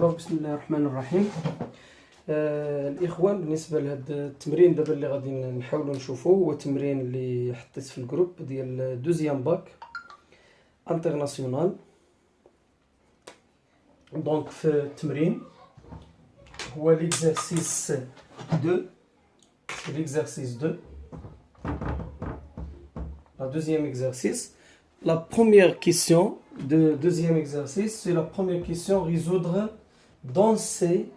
Alors, بسم الله الرحمن الرحيم. الإخوان، بالنسبة لهذا التمرين دابا اللي غادي نحاولوا نشوفوه هو تمرين اللي حطيت في الجروب ديال دوزيام باك انترناسيونال. دونك في التمرين هو l'exercice 2. C'est l'exercice 2. La deuxième exercice. La première question de deuxième exercice, c'est la première question, résoudre dans C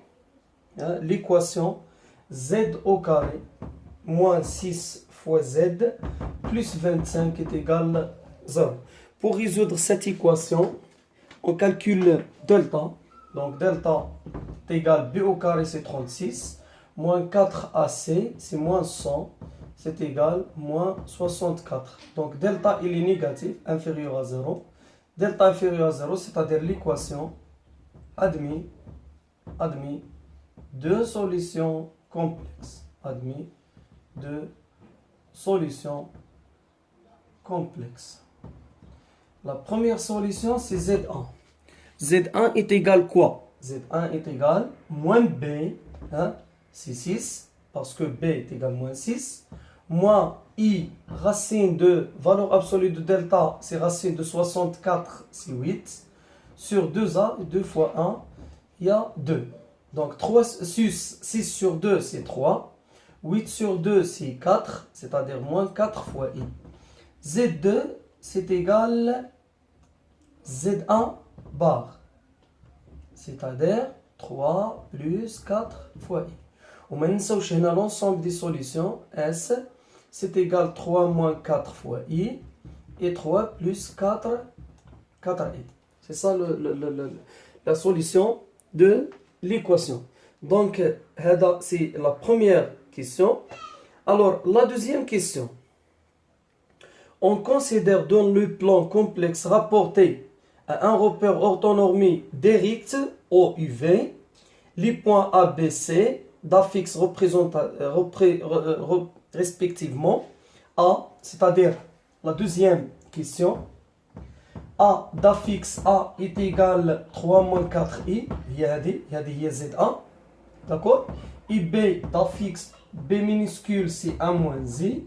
l'équation z au carré moins 6 fois z plus 25 est égal à 0. Pour résoudre cette équation, on calcule delta. Donc delta est égal b au carré, c'est 36, moins 4ac, c'est moins 100, c'est égal moins 64. Donc delta il est négatif, inférieur à 0. Delta inférieur à 0, c'est-à-dire l'équation admis deux solutions complexes. Admis deux solutions complexes. La première solution, c'est Z1. Z1 est égal quoi? Z1 est égal moins B, c'est 6, parce que B est égal moins 6, moins I, racine de valeur absolue de delta, c'est racine de 64, c'est 8, sur 2A, 2 fois 1, il y a 2. Donc 6 sur 2, c'est 3, 8 sur 2, c'est 4, c'est-à-dire moins 4 fois I. Z2, c'est égal Z1 bar, c'est-à-dire 3 plus 4 fois I. وما ننساوش هنا l'ensemble des solutions S, c'est égal 3 moins 4 fois I, et 3 plus 4, 4I. C'est ça la solution de l'équation. Donc, c'est la première question. Alors, la deuxième question. On considère dans le plan complexe rapporté à un repère orthonormé direct OUV les points A, B, C d'affixe respectivement A, c'est-à-dire la deuxième question, A d'affixe A est égal 3 moins 4I, il y a Z1, d'accord? Et B d'affixe B minuscule c'est 1 moins I,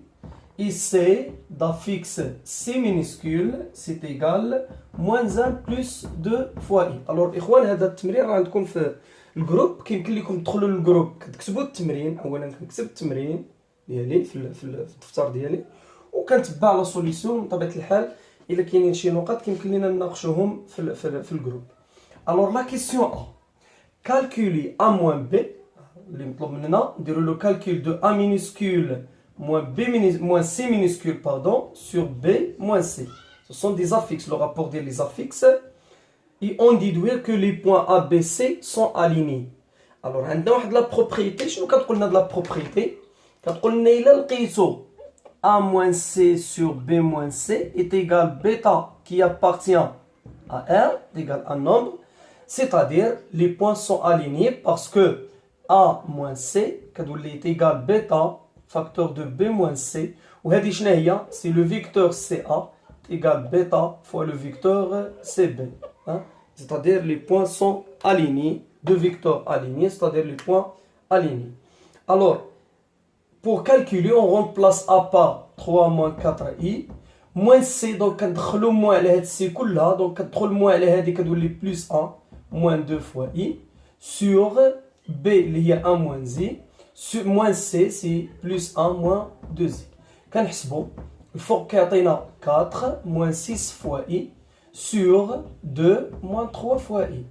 et C d'affixe C minuscule c'est égal moins 1 plus 2 fois I. Alors إخوان هذا التمرين راه عندكم في الجروب، كيمكن لكم تدخلوا للجروب كتكتبوا التمرين. اولا كنكتب التمرين ديالي في الدفتر ديالي وكنتبع لا سوليسيون. بطبيعه الحال الا كاينين شي نقاط كيمكن لينا نناقشوهم في الجروب. الوغ لا كيسيون ا كالكولي ا موان بي اللي مطلوب مننا نديروا لو كالكول دو ا مينيسكول moins B moins C minuscule pardon sur B moins C. Ce sont des affixes, le rapport des affixes. Et on déduit que les points A, B, C sont alignés. Alors, on a la propriété. Je ne de la propriété. Quand on a le A moins C sur B moins C est égal bêta qui appartient à R, égal à un nombre. C'est-à-dire, les points sont alignés parce que A moins C, quand on est égal bêta, facteur de B moins C, ou c'est le vecteur CA égale bêta fois le vecteur CB. C'est-à-dire les points sont alignés, deux vecteurs alignés, c'est-à-dire les points alignés. Alors, pour calculer, on remplace A par 3 moins 4I, moins C, donc on a moins C, donc on a moins plus 1, moins 2 fois I, sur B, il y a 1 moins I, sur moins C, c'est plus 1 moins 2I. Quand il faut qu'il y ait 4 moins 6 fois I, sur 2 moins 3 fois I.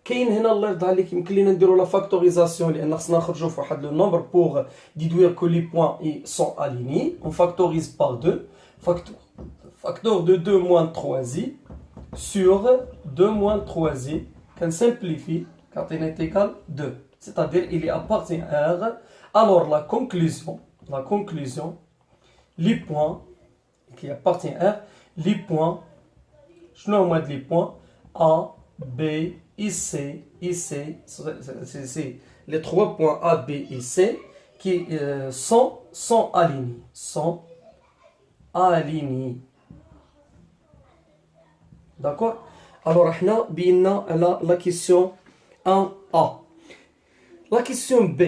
كاين هنا الله يرضى عليك يمكن لينا نديروا لا فاكتوريزاسيون لان خصنا نخرجوا في واحد لو نومبر بور ديدوير كو لي بوين اي سون اليني. On factorise par 2. Facteur de 2 moins 3i sur 2 moins 3i. Qu'on simplifie quand il est égal 2. C'est-à-dire il appartient à R. Alors la conclusion, les points qui appartiennent à R, les points, je nomme les points A, B et C, c'est les trois points A, B et C qui sont alignés. D'accord? Alors, on a la question 1A. La question B.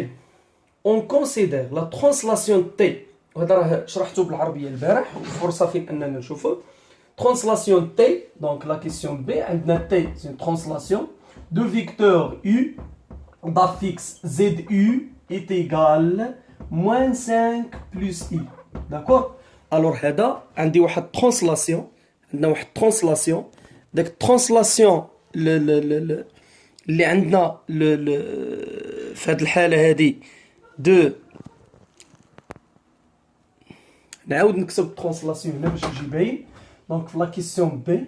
On considère la translation T. وهذا راه شرحته بالعربية البارح وفرصة فين أننا نشوفه. Translation T. Donc la question B. عندنا T. C'est une translation de vecteur U d'affixe ZU est égal moins 5 plus I. D'accord? Alors هذا عندي واحد translation. عندنا واحد translation. داك translation اللي عندنا في هذه الحالة هذه دو نعاود نكتب translation هنا باش يجي باين. دونك في لا كيسيون بي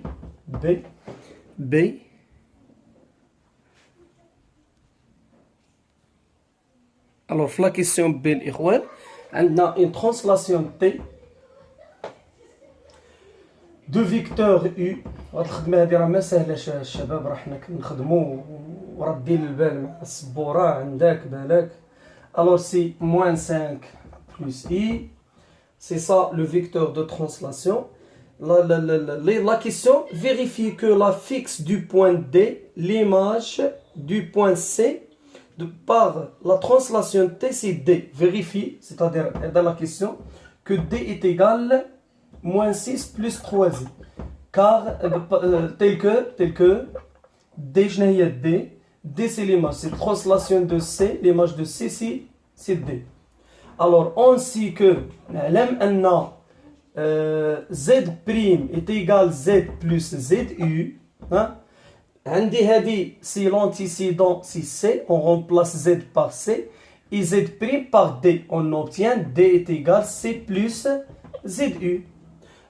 الوغ في لا كيسيون بي الإخوان عندنا اون ترانسلاسيون تي دو فيكتور يو. هاد الخدمة هادي راه ما ساهلاش الشباب، راه حنا كنخدمو وردين البال مع السبورة عندك بالك. الوغ سي موان 5 بلس اي، سي سا لو فيكتور دو ترانسلاسيون. La question vérifie que la fixe du point D, l'image du point C, par la translation T, c'est D. Vérifie, c'est-à-dire dans la question, que D est égal moins 6 plus 3i. Car, tel que D, je n'ai D, D c'est l'image, c'est la translation de C, l'image de C, c'est D. Alors, on sait que l'M Z' est égal Z plus ZU. Hein? Si l'antécédent c'est C, on remplace Z par C et Z' par D. On obtient D est égal C plus ZU.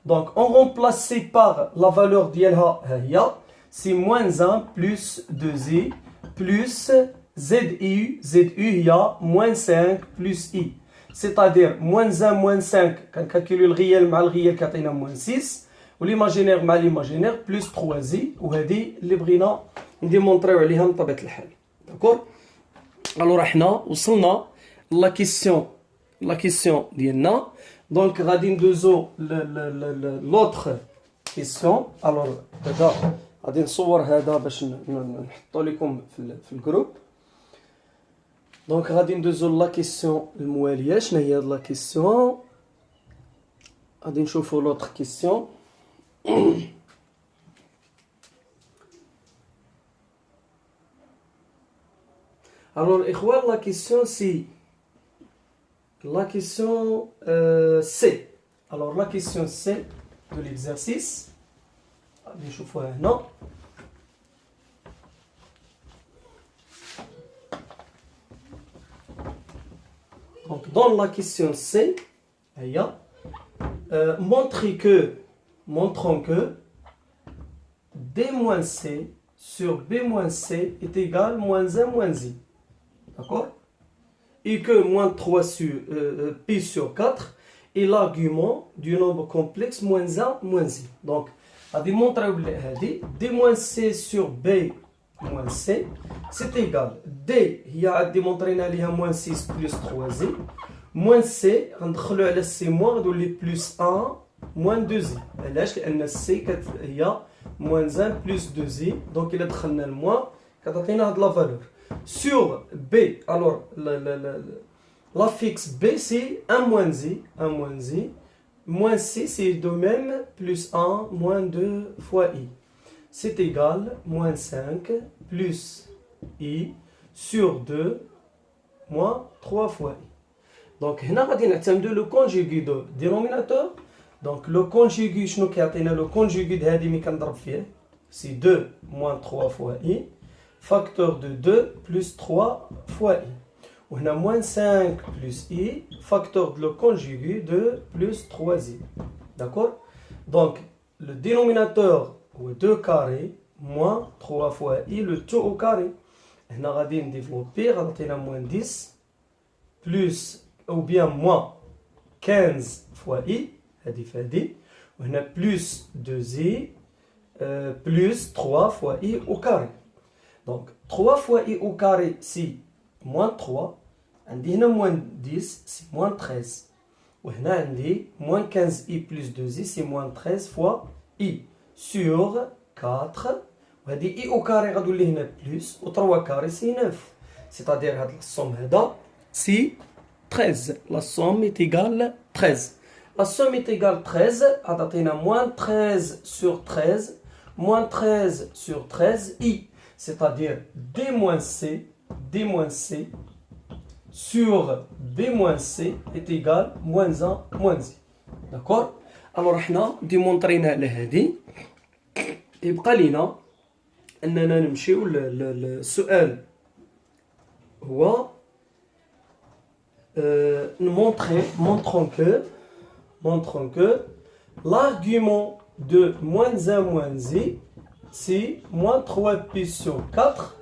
Donc on remplace C par la valeur d'Yelha, c'est moins 1 plus 2i plus ZU, il y a moins 5 plus I. C'est-à-dire moins 1 moins 5 quand calculer le réel مع الريال كيعطينا moins 6 والإيماجينير مع الإيماجينير plus 3i وهذه اللي بغينا نديمونطريو عليها من طبيعة الحال. داكور. الوغ حنا وصلنا لا كيسيون ديالنا. دونك غادي ندوزو لوطخ كيسيون. الوغ دابا غادي نصور هذا باش نحطو لكم في الجروب. دونك غادي ندوزو لا كيسيون الموالية. شنو هي هاد لا كيسيون؟ غادي نشوفو لوطخ كيسيون. Alors, إخوان, la question c'est la question C. Alors, la question C de l'exercice. Je chauffe non. Donc, dans la question C, il y a montrons que D-C sur B-C est égal à moins 1 moins I. D'accord? Et que moins 3 sur pi sur 4 est l'argument du nombre complexe moins 1 moins I. Donc, à démontrer D moins C sur B moins C, c'est égal. D, il y a démontré moins 6 plus 3i. Moins C, on a C moins, on plus 1 moins 2i. Là, il y a C, il y a moins 1 plus 2i. Donc, il y a le moins, quand on a de la valeur. Sur B, alors la fixe B c'est 1 moins I, moins C c'est de même plus 1 moins 2 fois I. C'est égal moins 5 plus I sur 2 moins 3 fois I. Donc هنا غادي نعتمدوا le conjugué de dénominateur. Donc le conjugué شنو كيعطينا le conjugué de هذه ملي كنضرب فيه c'est 2 moins 3 fois I. Facteur de 2 plus 3 fois I. On a moins 5 plus I, facteur de le conjugué de plus 3i. D'accord? Donc, le dénominateur est 2 carré, moins 3 fois I, le tout au carré. On a développé, on a moins 10, plus, ou bien moins 15 fois I, on a plus 2i, plus 3 fois I au carré. Donc, 3 fois I au carré, c'est moins 3. On a moins 10, c'est moins 13. On a moins 15I plus 2I, c'est moins 13 fois I. Sur 4, وهذه اي او كاري غتولي هنا بلس و 3 كاري سي 9 c'est-à-dire هاد الصوم هذا سي 13 la somme est égale 13 la somme est égale 13 غتعطينا moins 13 sur 13 moins 13 sur 13 i c'est-à-dire d moins c sur b moins c est égal moins 1 moins i d'accord alors حنا ديمونطرينا على هذه يبقى لينا اننا نمشيو للسؤال هو montrons que l'argument de moins 1 moins i c'est moins 3pi sur 4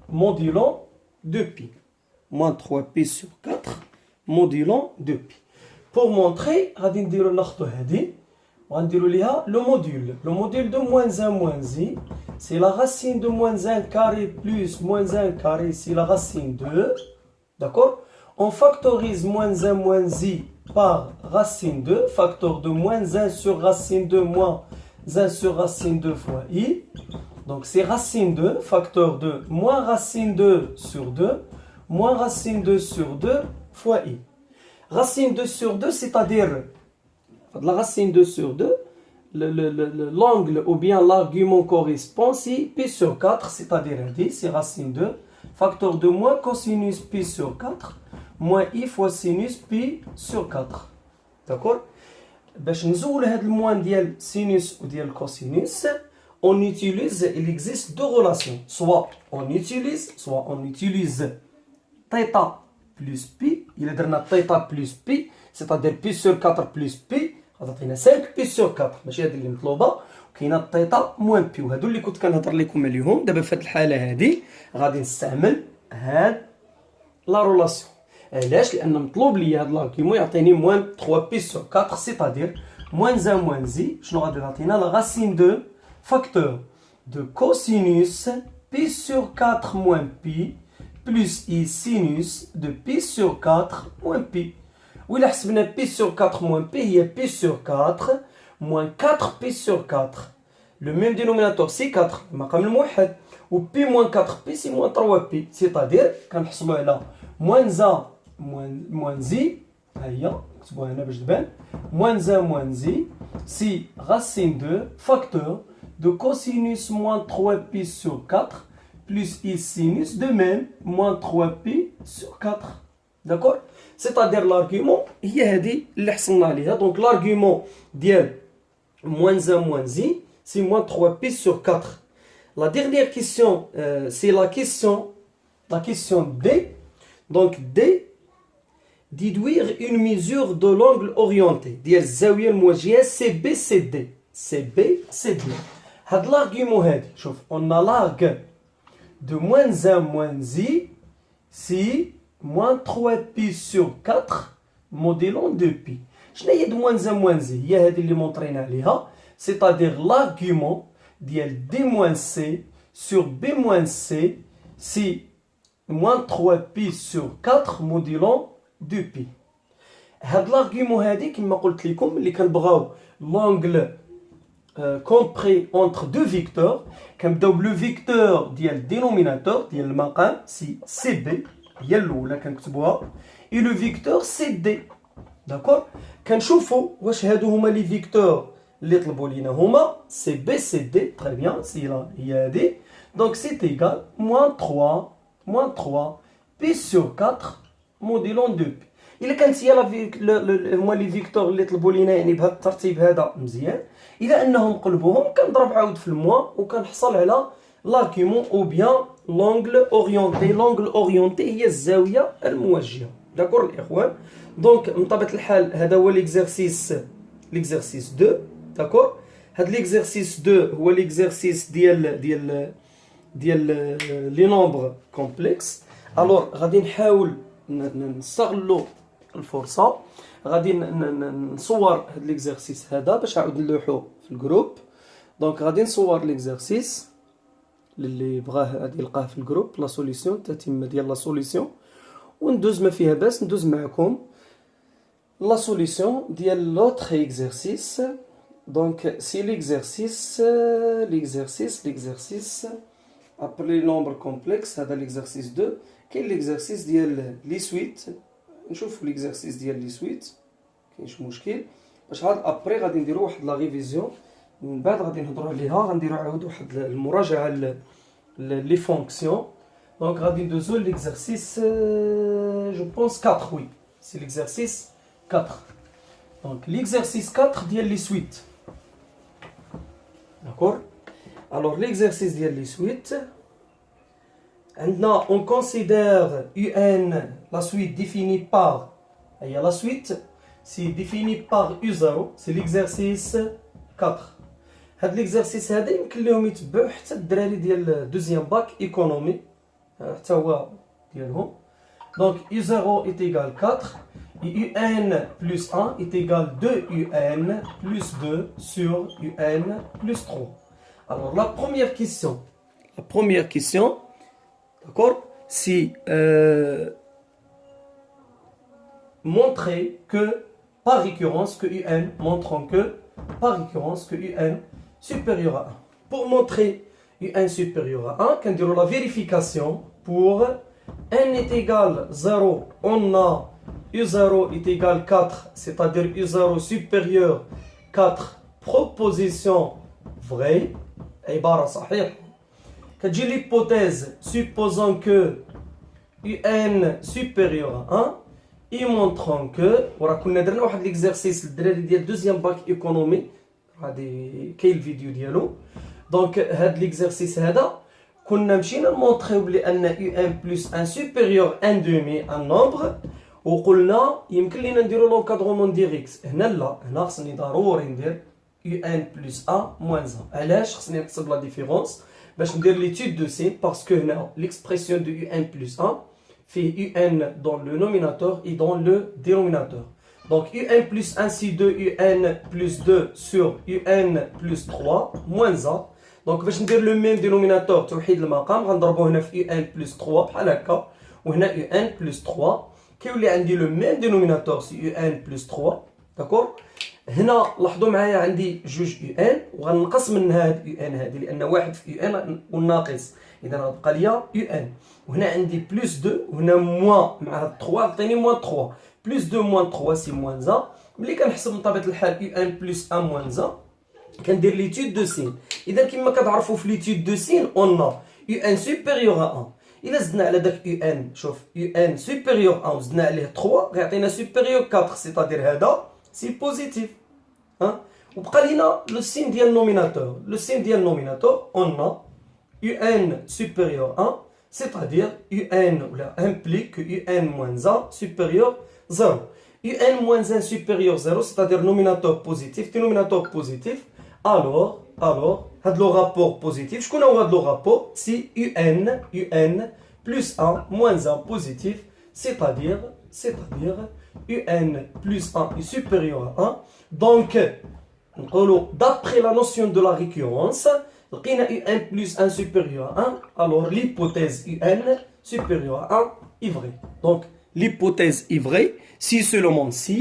modulant 2pi moins 3pi sur 4 modulant 2pi pour montrer غادي نديرو ناخدو هذه وغنديرو ليها le module de moins 1 moins i c'est la racine de moins 1 carré plus moins 1 carré c'est la racine 2 d'accord on factorise moins 1 moins i par racine 2 facteur de moins 1 sur racine 2 moins 1 sur racine 2 fois i donc c'est racine 2 facteur de moins racine 2 sur 2 moins racine 2 sur 2 fois i racine 2 sur 2 c'est-à-dire la racine 2 sur 2 l'angle ou bien l'argument correspond si pi sur 4 c'est-à-dire c'est racine 2 facteur de moins cosinus pi sur 4 moins i fois sinus pi sur 4 d'accord باش نزول هاد الموان ديال sinus ou ديال cosinus on utilise il existe deux relations soit on utilise θ plus pi il est درنا θ plus pi c'est-à-dire pi sur 4 plus pi غتعطينا 5 pi sur 4 ماشي هذه اللي مطلوبه وكاينه θ موان بي وهادو اللي كنت كنهضر لكم عليهم دابا في هذه الحاله هذه غادي نستعمل هاد لا رولاسيون علاش لان مطلوب ليا هاد لارغيومون يعطيني موان 3 pi sur 4 c'est-à-dire moins 1 moins i شنو غادي تعطينا لا racine de facteur de cosinus pi sur 4 moins pi plus i sinus de pi sur 4 moins pi وإلا حسبنا pi sur 4 moins pi هي pi sur 4 moins 4 pi sur 4 le même dénominateur c'est 4 المقام الموحد و pi moins 4 pi c'est moins 3 pi c'est-à-dire كنحصلوا على moins 1 moins i ها هي نكتبوها هنا باش تبان moins 1 moins i c'est racine 2 facteur de cosinus moins 3 pi sur 4 plus i sinus de même moins 3 pi sur 4 d'accord c'est-à-dire l'argument هي هذه اللي حصلنا عليها donc l'argument ديال moins 1 moins i c'est moins 3 pi sur 4 la dernière question c'est la question D donc D déduire une mesure de l'angle orienté ديال الزاويه المواجهه CBCD هاد l'argument هذه شوف on a l'arc de moins 1 moins i c'est moins 3 pi sur 4 modulant 2 pi شنو هي de moins 1 moins i هي هذه اللي مونطرينا عليها c'est-à-dire l'argument ديال d moins c sur b moins c c'est moins 3 pi sur 4 modulant 2 pi هاد l'argument هذه كما قلت لكم اللي كنبغاو l'angle compris entre deux vecteurs كنبداو بلو فيكتور ديال الدينوميناتور ديال المقام سي سي بي هي الاولى كنكتبوها اي لو فيكتور سي دي داكور كنشوفوا واش هادو هما لي فيكتور اللي طلبوا لينا هما سي بي سي دي تري بيان سي لا هي هادي دونك سي ايغال moins 3 بي سور 4 موديلون 2 بي الا كانت هي هما لي فيكتور اللي طلبوا لينا يعني بهذا الترتيب هذا مزيان اذا انهم قلبوهم كنضرب عاود في الموا وكنحصل على l'argument ou bien l'angle orienté هي الزاويه الموجهه داكور الاخوان دونك من طبيعه الحال هذا هو ليكزرسيس 2 داكور هاد ليكزرسيس 2 هو ليكزرسيس ديال لي نومبر كومبلكس الوغ غادي نحاول نستغلوا الفرصه غادي نصور هاد ليكزرسيس هذا باش نعاود نلوحو في الجروب دونك غادي نصور ليكزرسيس اللي بغاه غادي يلقاه في الجروب لا سوليسيون التتمه ديال لا سوليسيون وندوز ما فيها باس ندوز معكم لا سوليسيون ديال لوطخ اكزرسيس Donc, si l'exercice, après les nombres complexes, هذا l'exercice 2, quel l'exercice ديال لي سويت. نشوف l'exercice ديال لي سويت كاينش مشكل باش عاد ابري غادي نديرو واحد لا ريفيزيون من بعد غادي نهضروا عليها غنديرو عاود واحد المراجعه لي فونكسيون. دونك غادي ندوزو l'exercice je pense 4 oui c'est l'exercice 4. Donc l'exercice 4 ديال لي سويت. D'accord. Alors l'exercice ديال لي سويت عندنا on considère UN la suite définie par la suite c'est défini par U0 c'est l'exercice 4. هذا l'exercice هذا يمكن لهم يتبعوا حتى الدراري ديال دوزيام باك ايكونومي حتى هو ديالهم. Donc U0 est égal 4 et UN plus 1 est égal 2 UN plus 2 sur UN plus 3. Alors la première question, d'accord, c'est montrer que par récurrence que UN, montrant que par récurrence que UN supérieur à 1. Pour montrer UN supérieur à 1, quand on la vérification pour n est égal 0, on a U0 est égal 4, c'est-à-dire U0 supérieur 4, proposition vraie, عبارة صحيح. كتجي l'hypothèse, supposons que UN supérieur à 1, et montrant que, وراه كنا درنا واحد l'exercice للدراري ديال دوزيام باك ايكونومي غادي كاين الفيديو ديالو. دونك هاد l'exercice هذا كنا مشينا نمونطريو بلي ان UN plus 1 supérieur 1 demi un nombre وقلنا يمكن لينا نديرو لونكادرومون ديريكت. هنا لا، هنا خصني ضروري ندير UN plus 1 moins 1. علاش خصني نحسب لا ديفيرونس باش ندير ليتود دو سين باسكو هنا l'expression de UN plus 1 fait UN dans le nominateur et dans le dénominateur. Donc UN plus 1 c'est 2 UN plus 2 sur UN plus 3 moins 1. Donc باش ندير le même dénominateur توحيد المقام غنضربو هنا في UN plus 3 بحال هكا وهنا UN plus 3 كيولي عندي le même dénominateur c'est UN plus 3. داكور. هنا لاحظوا معايا عندي جوج UN وغنقص من هاد UN هادي لان واحد في UN والناقص اذا غتبقى ليا UN وهنا عندي بلس 2 وهنا موان مع هاد 3 عطيني موان 3 بلس 2 موان 3 سي موان 1. ملي كنحسب بطبيعه الحال UN بلس 1 موان 1 كندير ليتود دو سين. اذا كما كتعرفوا في ليتود دو سين اون UN supérieur à 1 الا زدنا على داك UN شوف UN supérieur à 1 وزدنا عليه 3 غيعطينا supérieur 4 سيتادير هذا سي بوزيتيف ها. وبقى لينا لو سين ديال النوميناتور. لو سين ديال النوميناتور اون UN supérieur 1 c'est-à-dire UN implique que UN moins 1 supérieur 0. UN moins 1 supérieur 0 c'est-à-dire nominateur positif dénominateur positif. Alors هاد لو rapport positif شكون هو هاد لو rapport c'est UN plus 1 moins 1 positif c'est-à-dire UN plus 1 est supérieur à 1. Donc d'après la notion de la récurrence لقينا UN plus 1 supérieur à 1 alors l'hypothèse UN supérieur à 1 est vraie. Donc l'hypothèse est vraie si seulement si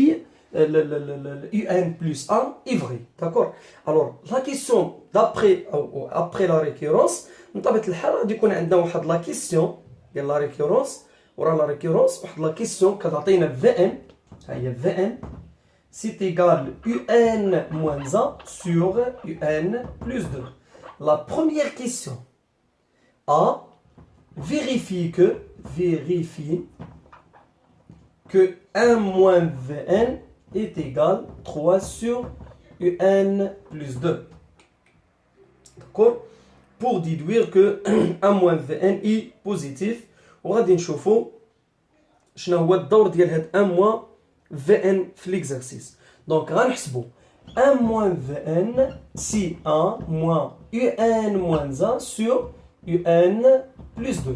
le UN plus 1 est vrai. D'accord. Alors la question d'après après la récurrence بطبيعة الحال غادي يكون عندنا واحد لا كيسيون ديال لا ريكورونس ورا لا ريكورونس واحد لا كيسيون كتعطينا VN ها هي VN c'est égal UN moins 1 sur UN plus 2. La première question A vérifie que 1 moins Vn est égal 3 sur Un plus 2. D'accord. Pour déduire que 1 moins Vn est positif وغادي نشوفوا شنو هو الدور ديال هاد 1 moins Vn في l'exercice. Donc غنحسبوا 1 moins Vn c'est 1 moins UN moins 1 sur UN plus 2.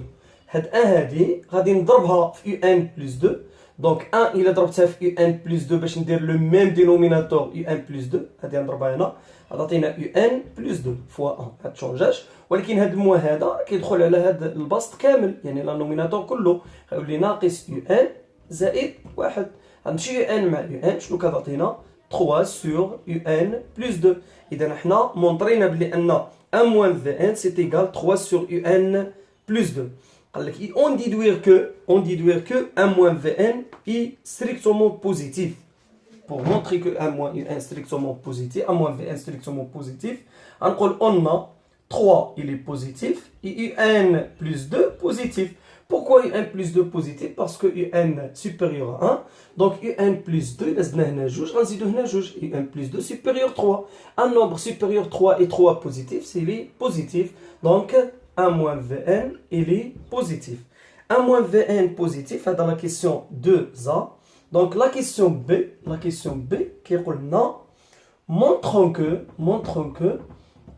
هاد 1 هادي غادي نضربها في UN plus 2. Donc 1 إلا ضربتها في UN plus 2 باش ندير le même dénominateur UN plus 2 غادي نضربها هنا غتعطينا UN plus 2 فوا 1 ما تشونجاش. ولكن هاد الموا هذا كيدخل على هاد البسط كامل يعني لا نوميناتور كله غيولي ناقص UN زائد 1. غنمشي UN مع UN شنو كتعطينا 3 sur UN plus 2. إذا احنا مونطرينا بلي أن 1 moins Vn c'est égal 3 sur UN plus 2. On déduire que 1 moins Vn est strictement positif. Pour montrer que 1 moins UN strictement positif, 1 moins Vn strictement positif, on a 3 il est positif et UN plus 2 positif. Pourquoi UN plus 2 positif? Parce que UN supérieur à 1. Donc UN plus 2, UN plus 2 supérieur à 3. Un nombre supérieur à 3 et 3 positif, c'est les positif. Donc 1 moins Vn, il est positif. 1 moins Vn positif, dans la question 2a. Donc la question B, qui est montrons que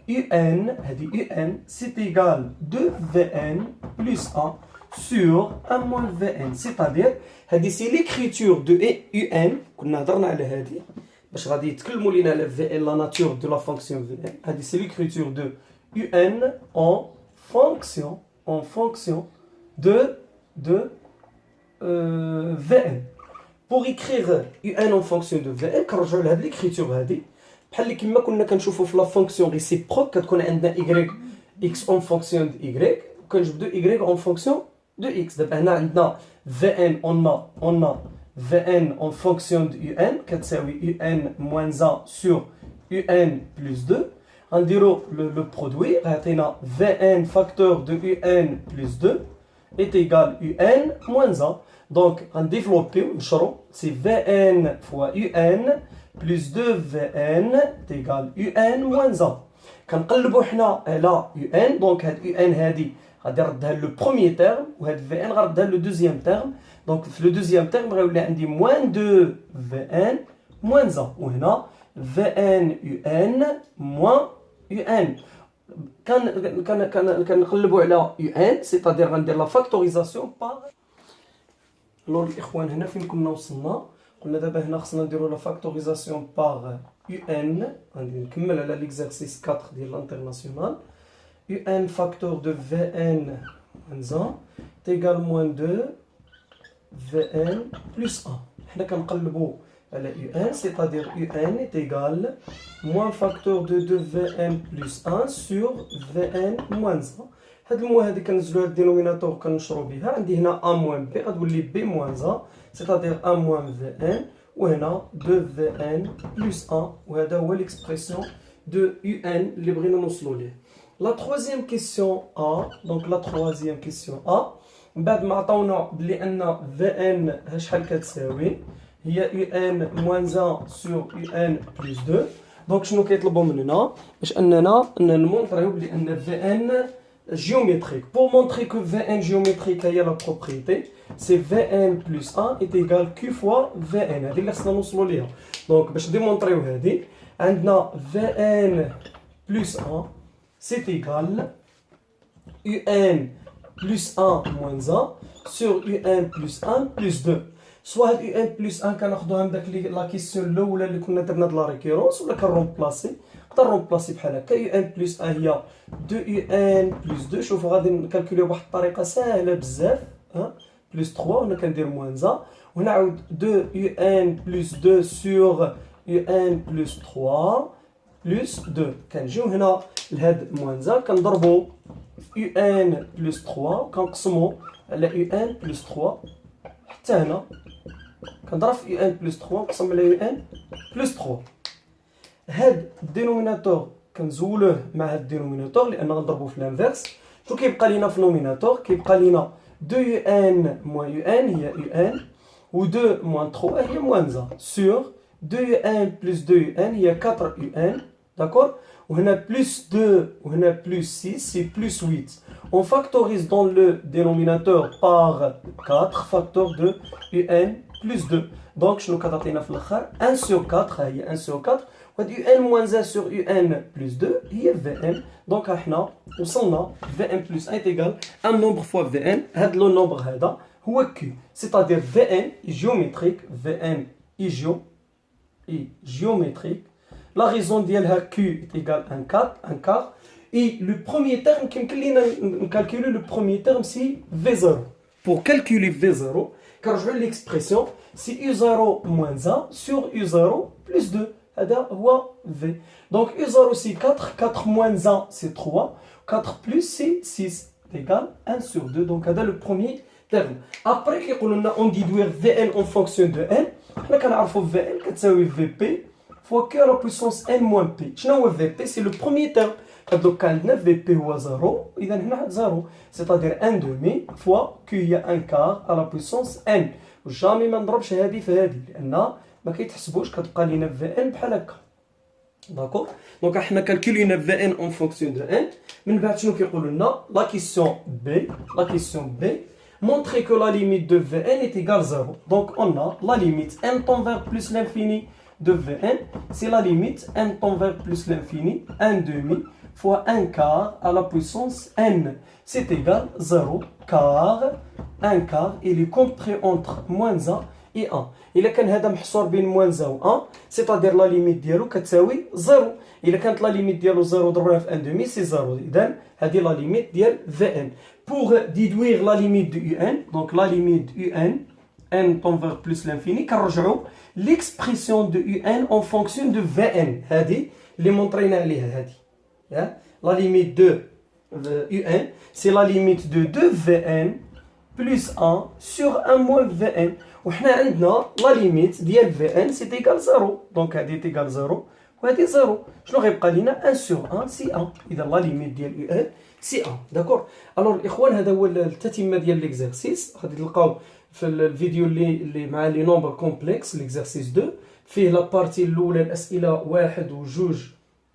UN, c'est égal 2Vn plus 1 sur 1 moins Vn. C'est-à-dire, c'est l'écriture de UN, qu'on a dans la hadi, باش غادي يتكلموا لنا على Vn, la nature de la fonction Vn. C'est l'écriture de UN en fonction de Vn. Pour écrire UN en fonction de Vn, كنرجعوا لهاد l'écriture هادي بحال اللي كما كنا كنشوفوا في لا فونكسيون ريسيبروك كتكون عندنا y x en fonction de y وكنجبدوا y en fonction de x. دابا هنا عندنا Vn on a Vn en fonction de UN كتساوي UN moins 1 sur UN plus 2. غنديروا le produit غيعطينا Vn facteur de UN plus 2 est égal UN moins 1. Donc on développe c'est Vn fois UN plus 2Vn est égal UN moins 1. كنقلبوا حنا على UN. Donc هاد UN هادي غادي نردها le premier terme وهاد Vn غنردها le deuxième terme. Donc في le deuxième terme غيولي عندي moins 2Vn moins 1 وهنا Vn UN moins UN. كنقلبوا على UN c'est-à-dire غندير la factorisation par. Alors الإخوان هنا فين كنا وصلنا؟ قلنا دابا هنا خصنا نديرو لا فاكتوريزاسيون باغ UN. غادي نكمل على ليكزارسيس 4 ديال الانترناسيونال. UN facteur de Vn moins 1 égal moins 2 Vn plus 1. حنا كنقلبوا على UN c'est-à-dire UN est égal moins facteur de 2Vn plus 1 sur Vn moins 1. هاد الموا هادي كنزلوها الدينوميناتور كنشرو بها. عندي هنا a moins b غتولي b moins 1 c'est-à-dire a moins Vn وهنا 2Vn plus 1 وهذا هو l'expression de UN اللي بغينا نوصلوا ليه. La troisième question A, donc la troisième question A, بعد ما عطاونا بلي ان Vn شحال كتساوي هي UN moins 1 sur UN plus 2. donc شنو كيطلبوا مننا باش اننا نمونطريو بلي ان Vn géométrique. Pour montrer que Vn géométrique a la propriété, c'est Vn plus 1 est égal Q fois Vn. هذه اللي خصنا نوصلوا ليها. donc باش ديمونطريو هذه عندنا Vn plus 1 c'est égal UN plus 1 moins 1 sur UN plus 1 plus 2. soit UN plus 1 كناخذوها من داك لا كيسيون الاولى اللي كنا درنا د لا ريكيرونس ولا كنرومبلاسي. نقدر نرومبلاسي بحال هكا UN plus 1 هي 2 UN plus 2. شوفوا غادي نكالكوليو بواحد الطريقه ساهله بزاف. plus 3 هنا كندير moins 1 وهنا عاود 2 UN plus 2 sur UN plus 3 plus 2. كنجيو هنا لهاد موان 1 كنضربو في UN plus 3 كنقسمو على UN plus 3 حتى هنا كنضرب في UN plus 3 نقسم على UN plus 3. هاد الدينوميناتور كنزولوه مع هاد الدينوميناتور لان غنضربو في الانفيرس. شنو كيبقى لينا في النوميناتور؟ كيبقى لينا 2 UN moins UN هي UN و 2 moins 3 هي moins 1 sur 2 UN plus 2 UN هي 4 UN. D'accord? On a plus 2, on a plus 6, c'est plus 8. On factorise dans le dénominateur par 4, facteur de UN plus 2. Donc, je nous ai 1 sur 4, il y a 1 sur 4. UN moins 1 sur UN plus 2, il y a Vn. Donc, on a Vn plus 1 est égal à un nombre fois Vn. Le nombre est Q. C'est-à-dire Vn est géométrique. Vn est géométrique. La raison d'ILH Q est égale à 1 quart. Et le premier terme, calculer le premier terme, c'est V0. Pour calculer V0, كنرجعوا ليكسبرسيون سي يو 0 موان 1 سور يو 0 بلس 2 هذا هو في. دونك يو 0 سي 4 4 موان 1 سي 3 4 بلس سي 6 égal 1 sur 2. Donc هذا le premier terme. Après كيقولوا لنا on déduire Vn en fonction de n. حنا كنعرفوا Vn كتساوي Vp fois Q à la puissance n moins P. شنو هو Vp؟ c'est le premier terme. Donc كان عندنا Vp هو 0 إذا هنا 0 c'est-à-dire 1 demi fois Q هي 1 quart à la puissance n. وجامي ما نضربش هذه في هذه لأن ما كيتحسبوش كتبقى لينا Vn بحال هكا. داكور دونك حنا كالكولينا Vn en fonction de n. من بعد شنو كيقولوا لنا la question B montrer que la limite de Vn est égale 0. Donc on a la limite n tend vers plus l'infini de Vn, c'est la limite n tend vers plus l'infini 1 demi fois 1 quart à la puissance n. C'est égal 0 car 1 quart il est compris entre moins 1 et 1. إلا كان هذا محصور بين موان 1 و 1 c'est-à-dire la limite ديالو كتساوي 0. إلا كانت la limite ديالو 0 ضربناها في 1 demi c'est 0. إذا هذه la limite ديال Vn. Pour déduire la limite de Un, donc la limite de Un, n tend vers plus l'infini, كنرجعوا l'expression de Un en fonction de Vn. هذه اللي montrينا عليها هذه. La limite de Un, c'est la limite de 2Vn plus 1 sur 1 moins Vn. وحنا عندنا la limite ديال Vn c'est égal 0. Donc هذه est égal 0 وهذه 0. شنو غيبقى لينا 1 sur 1 c'est 1. إذا la limite ديال Un سي 1. داكور الوغ الاخوان هذا هو التتمه ديال ليكزارسيس. غادي تلقاو في الفيديو اللي مع لي نومبر كومبلكس ليكزارسيس 2 فيه لا بارتي الاولى الاسئله 1 و 2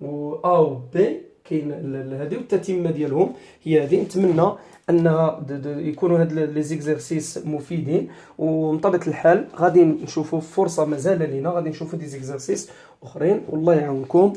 و ا و بي كاين هذه والتتمه ديالهم هي هذه. نتمنى ان يكونوا هاد لي زيكزارسيس مفيدين ومن طبيعه الحال غادي نشوفوا فرصه مازال لينا غادي نشوفوا دي زيكزارسيس اخرين والله يعاونكم.